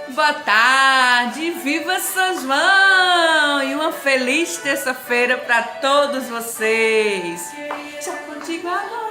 Boa tarde, viva São João e uma feliz terça-feira para todos vocês. Já contigo agora.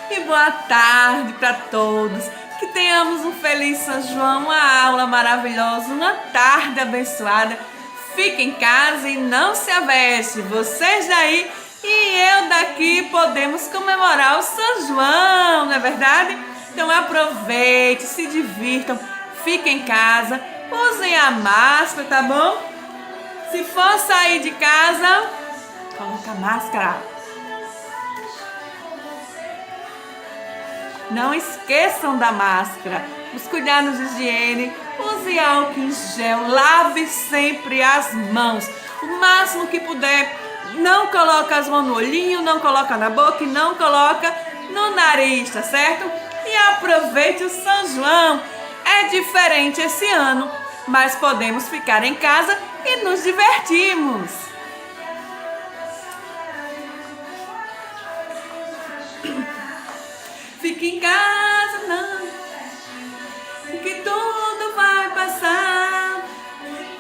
E boa tarde para todos, que tenhamos um feliz São João, uma aula maravilhosa, uma tarde abençoada. Fique em casa e não se aveste, vocês daí e eu daqui podemos comemorar o São João, não é verdade? Então aproveite, se divirtam, fiquem em casa, usem a máscara, tá bom? Se for sair de casa, coloca a máscara. Não esqueçam da máscara, os cuidados de higiene, use álcool em gel, lave sempre as mãos, o máximo que puder. Não coloca as mãos no olhinho, não coloca na boca e não coloca no nariz, tá certo? E aproveite o São João. É diferente esse ano, mas podemos ficar em casa e nos divertirmos. Fique em casa, não, que tudo vai passar.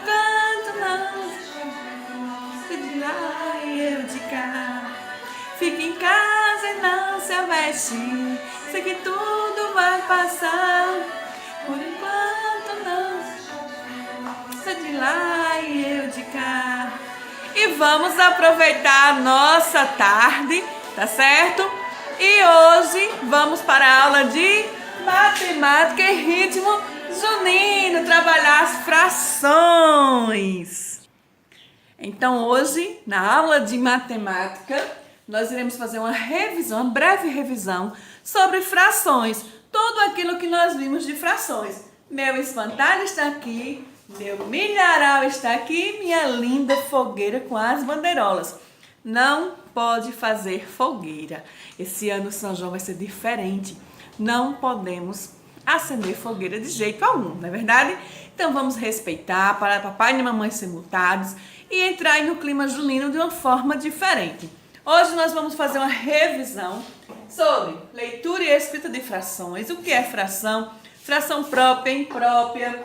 Canto não, de lá e eu de cá. Fique em casa e não se aveste, sei que tudo vai passar. Por enquanto não, sou de lá e eu de cá. E vamos aproveitar a nossa tarde, tá certo? E hoje vamos para a aula de matemática e ritmo junino, trabalhar as frações. Então hoje, na aula de matemática, nós iremos fazer uma revisão, uma breve revisão sobre frações, tudo aquilo que nós vimos de frações. Meu espantalho está aqui, meu milharal está aqui, minha linda fogueira com as bandeirolas. Não pode fazer fogueira. Esse ano o São João vai ser diferente. Não podemos acender fogueira de jeito algum, não é verdade? Então vamos respeitar para papai e mamãe ser multados e entrar no clima junino de uma forma diferente. Hoje nós vamos fazer uma revisão sobre leitura e escrita de frações. O que é fração? Fração própria, imprópria,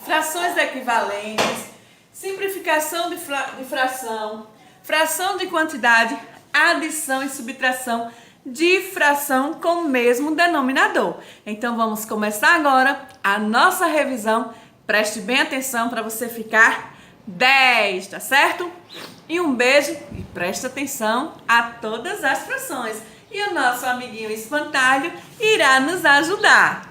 frações equivalentes, simplificação de fração, fração de quantidade, adição e subtração de fração com o mesmo denominador. Então vamos começar agora a nossa revisão. Preste bem atenção para você ficar 10, tá certo? E um beijo e preste atenção a todas as frações. E o nosso amiguinho espantalho irá nos ajudar.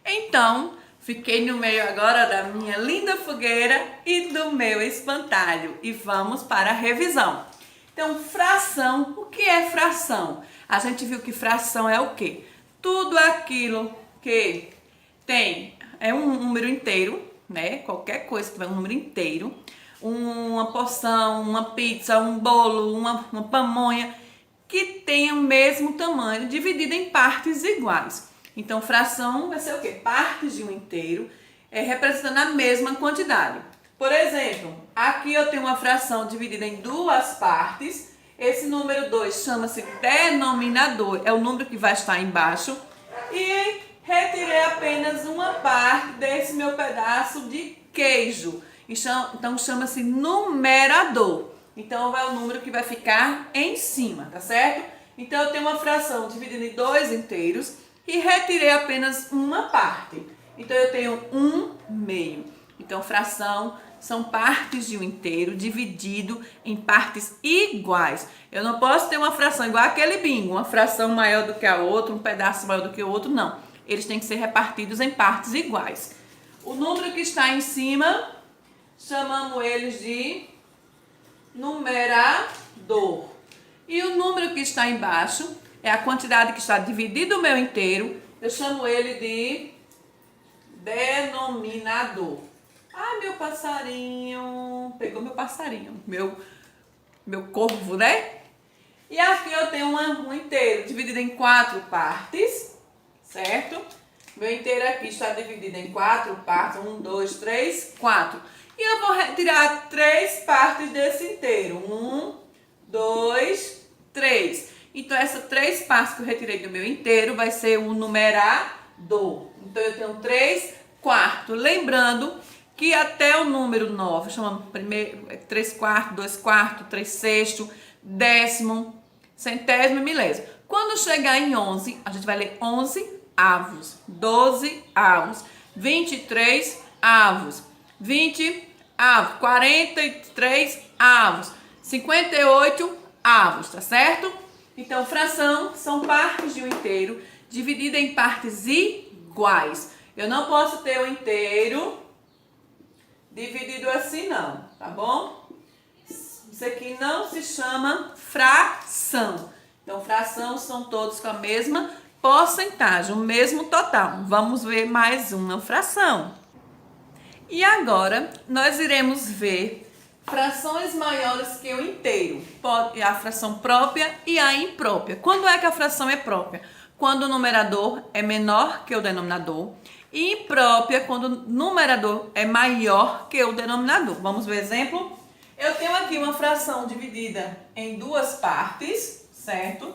Então, fiquei no meio agora da minha linda fogueira e do meu espantalho. E vamos para a revisão. Então, fração, o que é fração? A gente viu que fração é o quê? Tudo aquilo que é um número inteiro, né? Qualquer coisa que tiver um número inteiro. Uma porção, uma pizza, um bolo, uma pamonha, que tem o mesmo tamanho, dividido em partes iguais. Então, fração vai ser o quê? Partes de um inteiro, representando a mesma quantidade. Por exemplo, aqui eu tenho uma fração dividida em duas partes. Esse número 2 chama-se denominador, é o número que vai estar embaixo. E retirei apenas uma parte desse meu pedaço de queijo. Então chama-se numerador. Então é o número que vai ficar em cima, tá certo? Então eu tenho uma fração dividida em 2 inteiros e retirei apenas uma parte. Então eu tenho 1/2. Então fração são partes de um inteiro dividido em partes iguais. Eu não posso ter uma fração igual aquele bingo, uma fração maior do que a outra, um pedaço maior do que o outro, não. Eles têm que ser repartidos em partes iguais. O número que está em cima, chamamos eles de numerador. E o número que está embaixo é a quantidade que está dividido o meu inteiro. Eu chamo ele de denominador. Ah, meu passarinho. Pegou meu passarinho. Meu corvo, né? E aqui eu tenho um inteiro dividido em 4 partes. Certo? Meu inteiro aqui está dividido em 4 partes. 1, 2, 3, 4. E eu vou retirar 3 partes desse inteiro. 1, 2, 3. Então, essas 3 partes que eu retirei do meu inteiro vai ser o numerador. Então, eu tenho 3/4. Lembrando que até o número 9, chamamos primeiro 3/4, 2/4, 3/6, décimo, centésimo e milésimo. Quando chegar em 11, a gente vai ler 11 avos, 12 avos, 23 avos, 20 avos, 43 avos, 58 avos, tá certo? Então, fração são partes de um inteiro dividida em partes iguais. Eu não posso ter o inteiro dividido assim não, tá bom? Isso aqui não se chama fração. Então, fração são todos com a mesma porcentagem, o mesmo total. Vamos ver mais uma fração. E agora, nós iremos ver frações maiores que o inteiro. A fração própria e a imprópria. Quando é que a fração é própria? Quando o numerador é menor que o denominador. E imprópria, quando o numerador é maior que o denominador. Vamos ver exemplo? Eu tenho aqui uma fração dividida em 2 partes, certo?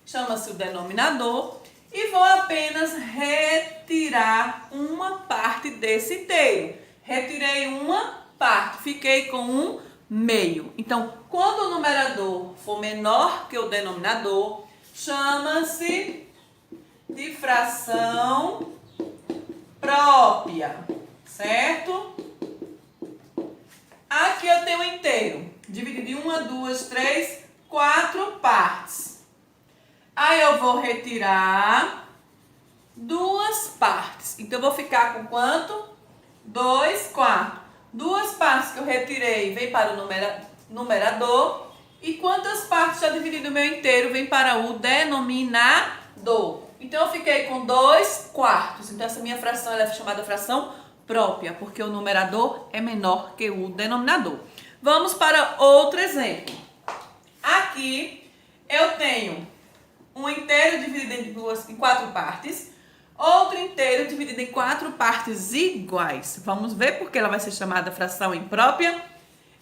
Chama-se o denominador. E vou apenas retirar uma parte desse inteiro. Retirei uma parte, fiquei com 1/2. Então, quando o numerador for menor que o denominador, chama-se de fração própria, certo? Aqui eu tenho um inteiro, dividido em 1, 2, 3, 4 partes. Aí eu vou retirar 2 partes. Então, eu vou ficar com quanto? 2/4. 2 partes que eu retirei vem para o numerador. E quantas partes já dividido o meu inteiro vem para o denominador? Então, eu fiquei com 2/4. Então, essa minha fração ela é chamada fração própria, porque o numerador é menor que o denominador. Vamos para outro exemplo. Aqui, eu tenho um inteiro dividido em 4 partes. Outro inteiro dividido em 4 partes iguais. Vamos ver porque ela vai ser chamada fração imprópria.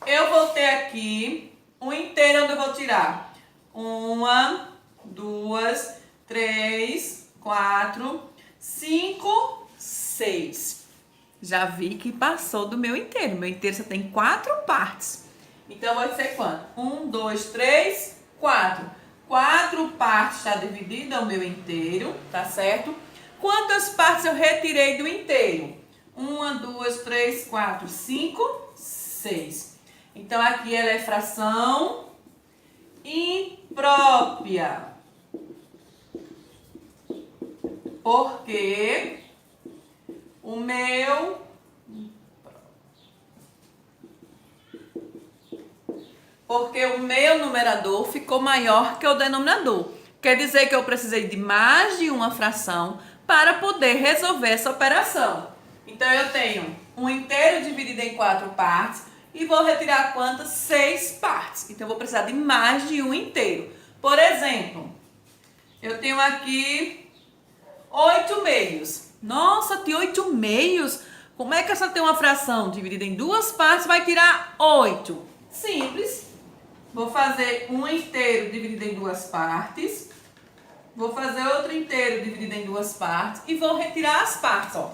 Eu vou ter aqui um inteiro onde eu vou tirar 1, 2, 3, 4, 5, 6. Já vi que passou do meu inteiro. Meu inteiro só tem 4 partes. Então, vai ser quanto? 1, 2, 3, 4. 4 partes está dividida o meu inteiro, tá certo? Quantas partes eu retirei do inteiro? 1, 2, 3, 4, 5, 6. Então, aqui ela é fração imprópria. Porque o meu numerador ficou maior que o denominador. Quer dizer que eu precisei de mais de uma fração para poder resolver essa operação. Então, eu tenho um inteiro dividido em 4 partes e vou retirar quantas? 6 partes. Então, eu vou precisar de mais de um inteiro. Por exemplo, eu tenho aqui 8/2. Nossa, tem 8/2? Como é que essa tem uma fração dividida em 2 partes vai tirar 8? Simples. Vou fazer um inteiro dividido em 2 partes. Vou fazer outro inteiro dividido em 2 partes. E vou retirar as partes, ó.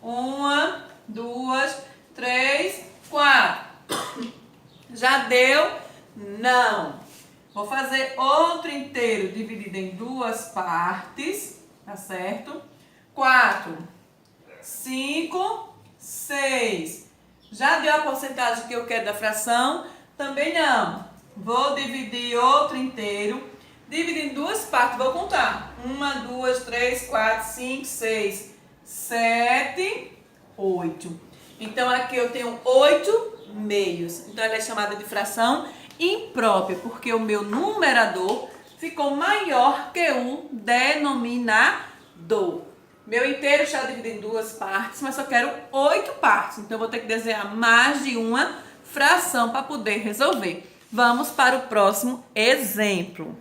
1, 2, 3, 4. Vou fazer outro inteiro dividido em duas partes, tá certo? 4, 5, 6. Já deu a porcentagem que eu quero da fração? Também não. Vou dividir outro inteiro, dividir em duas partes, vou contar. 1, 2, 3, 4, 5, 6, 7, 8. Então, aqui eu tenho 8 meios. Então, ela é chamada de fração imprópria, porque o meu numerador ficou maior que o denominador. Meu inteiro está dividido em duas partes, mas só quero 8 partes. Então, eu vou ter que desenhar mais de uma fração para poder resolver. Vamos para o próximo exemplo.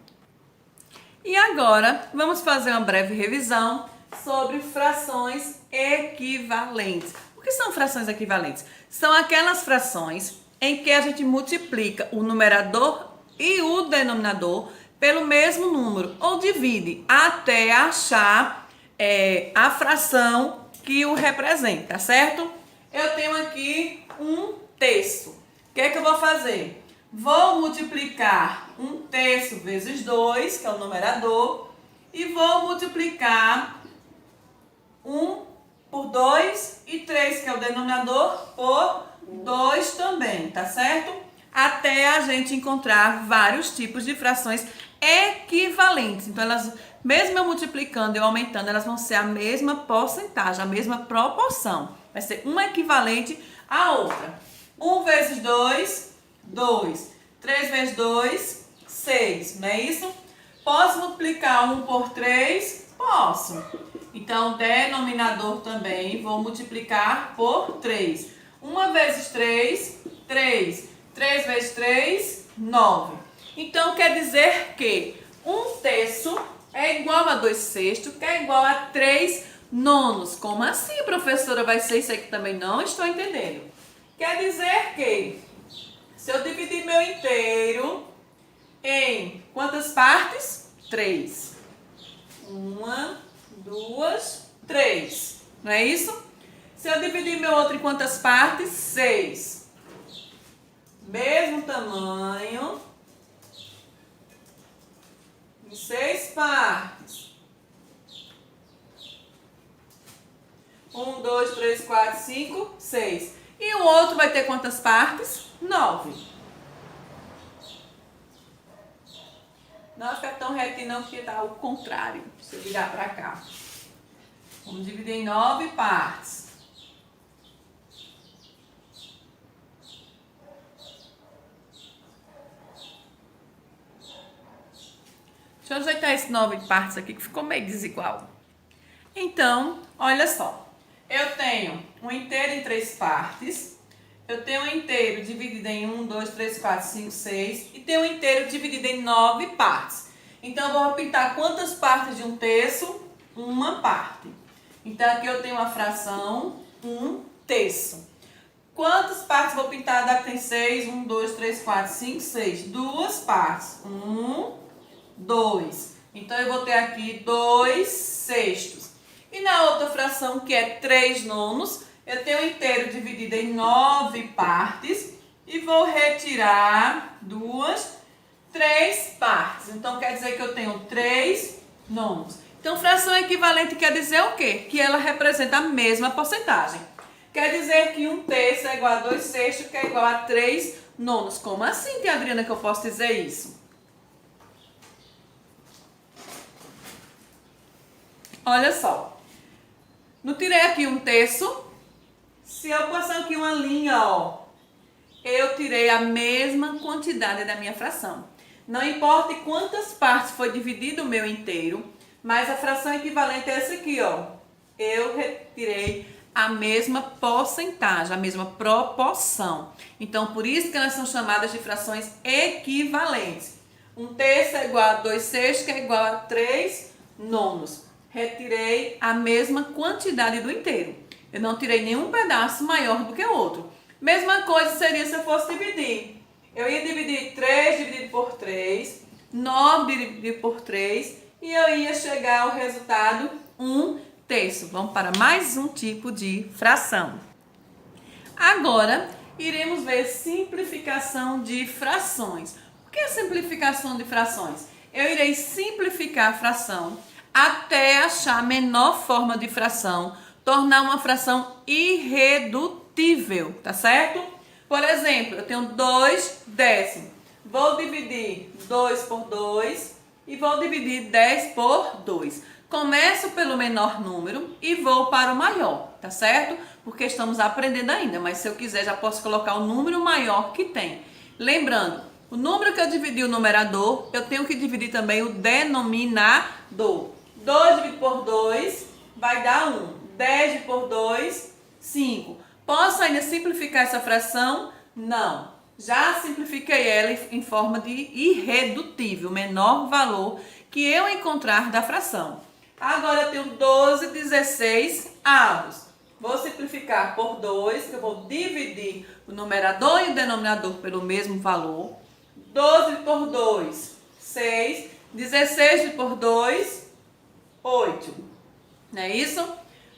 E agora, vamos fazer uma breve revisão sobre frações equivalentes. O que são frações equivalentes? São aquelas frações em que a gente multiplica o numerador e o denominador pelo mesmo número, ou divide até achar a fração que o representa, certo? Eu tenho aqui 1/3. O que é que eu vou fazer? Vou multiplicar 1/3 vezes 2, que é o numerador, e vou multiplicar 1 por 2 e 3, que é o denominador, por 2 também, tá certo? Até a gente encontrar vários tipos de frações equivalentes. Então, elas, mesmo eu multiplicando e eu aumentando, elas vão ser a mesma porcentagem, a mesma proporção. Vai ser uma equivalente à outra. 1 vezes 2, 2. 3 vezes 2, 6. Não é isso? Posso multiplicar 1 por 3? Posso. Então, denominador também, vou multiplicar por 3. 1 vezes 3, 3. 3 vezes 3, 9. Então, quer dizer que 1/3 é igual a 2/6, que é igual a 3 nonos. Como assim, professora? Vai ser isso aqui também? Não estou entendendo. Quer dizer que, se eu dividir meu inteiro em quantas partes? 3. 1, 2, 3. Não é isso? Se eu dividir meu outro em quantas partes? 6. Mesmo tamanho. Em 6 partes. 1, 2, 3, 4, 5, 6. E o outro vai ter quantas partes? 9. Não vai ficar tão retinho não, porque dá o contrário. Se eu virar para cá. Vamos dividir em 9 partes. Deixa eu ajeitar esse 9 partes aqui, que ficou meio desigual. Então, olha só. Eu tenho um inteiro em 3 partes. Eu tenho um inteiro dividido em 1, 2, 3, 4, 5, 6. E tenho um inteiro dividido em 9 partes. Então, eu vou pintar quantas partes de 1/3? Uma parte. Então, aqui eu tenho uma fração 1/3. Quantas partes vou pintar? Daqui tem 6. 1, 2, 3, 4, 5, 6. Duas partes. 1, 2. Então, eu vou ter aqui 2/6. E na outra fração, que é 3 nonos, eu tenho um inteiro dividido em 9 partes e vou retirar 3 partes. Então, quer dizer que eu tenho 3 nonos. Então, fração equivalente quer dizer o quê? Que ela representa a mesma porcentagem. Quer dizer que 1/3 é igual a 2/6, que é igual a 3 nonos. Como assim, tia Adriana, que eu posso dizer isso? Olha só. Não tirei aqui 1/3. Se eu passar aqui uma linha, ó, eu tirei a mesma quantidade da minha fração. Não importa quantas partes foi dividido o meu inteiro, mas a fração equivalente é essa aqui, ó. Eu retirei a mesma porcentagem, a mesma proporção. Então, por isso que elas são chamadas de frações equivalentes. 1/3 é igual a 2/6, que é igual a 3 nonos. Retirei a mesma quantidade do inteiro. Eu não tirei nenhum pedaço maior do que o outro. Mesma coisa seria se eu fosse dividir. Eu ia dividir 3 dividido por 3, 9 dividido por 3, e eu ia chegar ao resultado 1/3. Vamos para mais um tipo de fração. Agora, iremos ver simplificação de frações. O que é simplificação de frações? Eu irei simplificar a fração até achar a menor forma de fração, tornar uma fração irredutível, tá certo? Por exemplo, eu tenho 2 décimos. Vou dividir 2 por 2 e vou dividir 10 por 2. Começo pelo menor número e vou para o maior, tá certo? Porque estamos aprendendo ainda, mas se eu quiser já posso colocar o número maior que tem. Lembrando, o número que eu dividi o numerador, eu tenho que dividir também o denominador. 2 dividido por 2 vai dar 1. 10 dividido por 2, 5. Posso ainda simplificar essa fração? Não. Já simplifiquei ela em forma de irredutível, menor valor que eu encontrar da fração. Agora eu tenho 12 16 avos. Vou simplificar por 2, que eu vou dividir o numerador e o denominador pelo mesmo valor. 12 por 2, 6. 16 por 2, 8. Não é isso?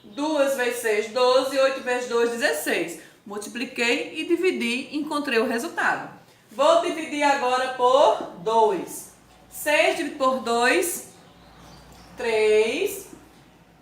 2 vezes 6, 12. 8 vezes 2, 16. Multipliquei e dividi e encontrei o resultado. Vou dividir agora por 2. 6 dividido por 2, 3.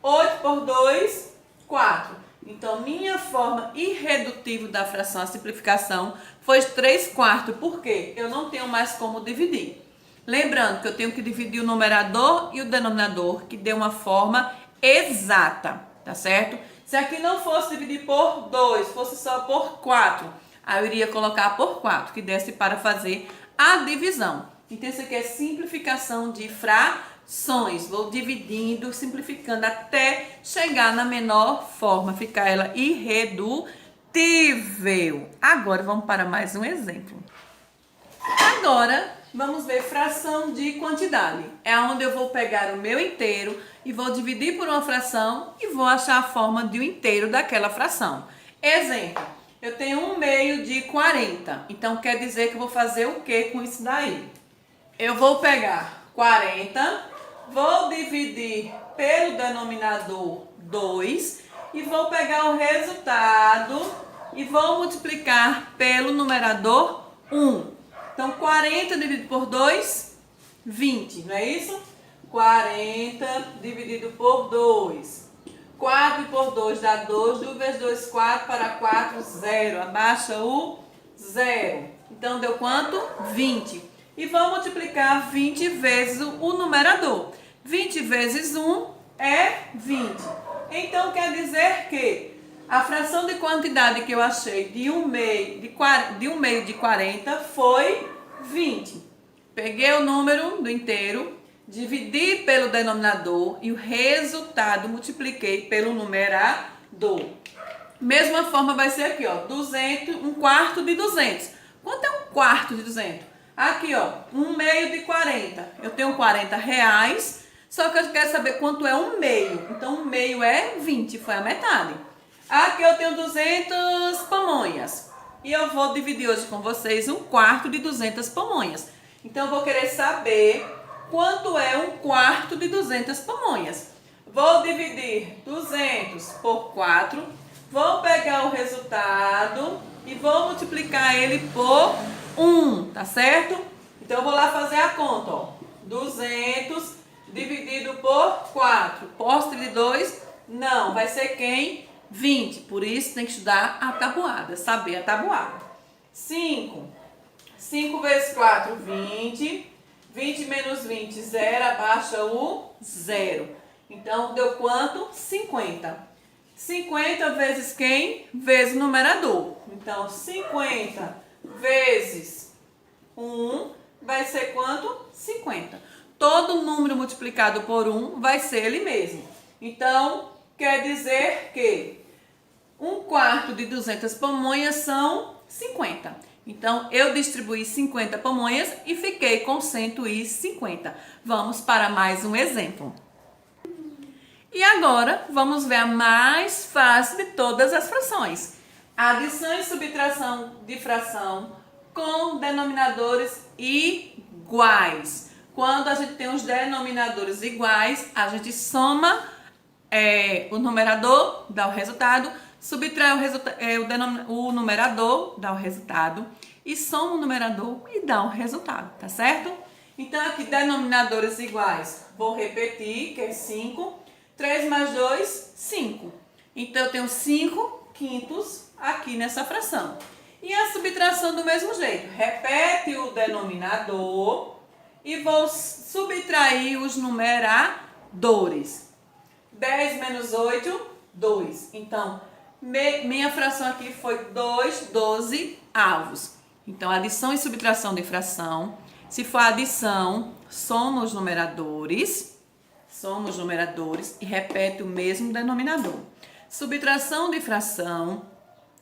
8 por 2, 4. Então, minha forma irredutível da fração, a simplificação, foi 3/4. Por quê? Eu não tenho mais como dividir. Lembrando que eu tenho que dividir o numerador e o denominador, que dê uma forma exata, tá certo? Se aqui não fosse dividir por 2, fosse só por 4, aí eu iria colocar por 4, que desse para fazer a divisão. Então, isso aqui é simplificação de frações. Vou dividindo, simplificando até chegar na menor forma, ficar ela irredutível. Agora, vamos para mais um exemplo. Agora, vamos ver fração de quantidade. É onde eu vou pegar o meu inteiro e vou dividir por uma fração e vou achar a forma de um inteiro daquela fração. Exemplo, eu tenho 1/2 de 40. Então, quer dizer que eu vou fazer o que com isso daí? Eu vou pegar 40, vou dividir pelo denominador 2 e vou pegar o resultado e vou multiplicar pelo numerador 1. Então, 40 dividido por 2, 20, não é isso? 40 dividido por 2. 4 por 2 dá 2. 2 vezes 2, 4. Para 4, 0. Abaixa o 0. Então, deu quanto? 20. E vou multiplicar 20 vezes o numerador. 20 vezes 1 é 20. Então, quer dizer que a fração de quantidade que eu achei de 1/2 de 40 foi 20. Peguei o número do inteiro, dividi pelo denominador e o resultado multipliquei pelo numerador. Mesma forma vai ser aqui, ó, 200, 1/4 de 200. Quanto é 1/4 de 200? Aqui, ó, 1/2 de 40. Eu tenho 40 reais, só que eu quero saber quanto é 1/2. Então, 1/2 é 20, foi a metade. Aqui eu tenho 200 pamonhas. E eu vou dividir hoje com vocês 1/4 de 200 pamonhas. Então, eu vou querer saber quanto é 1/4 de 200 pamonhas. Vou dividir 200 por 4. Vou pegar o resultado e vou multiplicar ele por 1, tá certo? Então, eu vou lá fazer a conta, ó. 200 dividido por 4. Posso dividir 2? Não, vai ser quem? 20. Por isso, tem que estudar a tabuada, saber a tabuada. 5. 5 vezes 4, 20. 20 menos 20, 0. Abaixa o 0. Então, deu quanto? 50. 50 vezes quem? Vezes o numerador. Então, 50 vezes 1 vai ser quanto? 50. Todo número multiplicado por 1 vai ser ele mesmo. Então, quer dizer que 1/4 de 200 pamonhas são 50. Então, eu distribuí 50 pamonhas e fiquei com 150. Vamos para mais um exemplo. E agora, vamos ver a mais fácil de todas as frações. Adição e subtração de fração com denominadores iguais. Quando a gente tem os denominadores iguais, a gente soma o numerador, dá o resultado, subtrai o numerador, dá o resultado, e soma o numerador e dá o resultado, tá certo? Então, aqui, denominadores iguais. Vou repetir, que é 5. 3 mais 2, 5. Então, eu tenho 5 quintos aqui nessa fração. E a subtração do mesmo jeito. Repete o denominador e vou subtrair os numeradores. 10 menos 8, 2. Então, minha fração aqui foi 2 12avos. Então, adição e subtração de fração. Se for adição, soma os numeradores e repete o mesmo denominador. Subtração de fração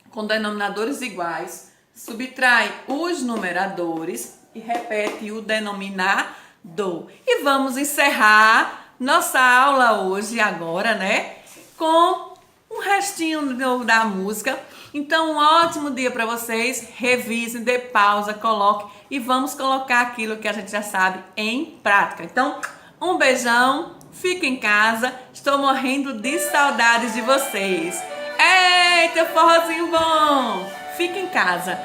com denominadores iguais, subtrai os numeradores e repete o denominador. E vamos encerrar nossa aula hoje, agora, né? Com um restinho da música. Então, um ótimo dia para vocês. Revisem, dê pausa, coloque e vamos colocar aquilo que a gente já sabe em prática. Então, um beijão, fique em casa. Estou morrendo de saudades de vocês. Eita, forrozinho bom! Fique em casa.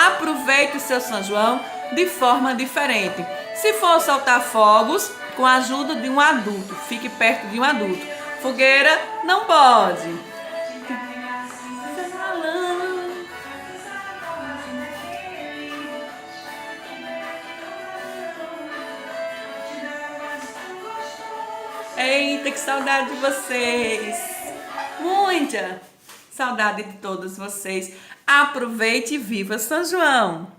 Aproveite o seu São João de forma diferente. Se for soltar fogos, com a ajuda de um adulto, fique perto de um adulto. Fogueira, não pode. Eita, que saudade de vocês! Muita saudade de todos vocês. Aproveite e viva São João!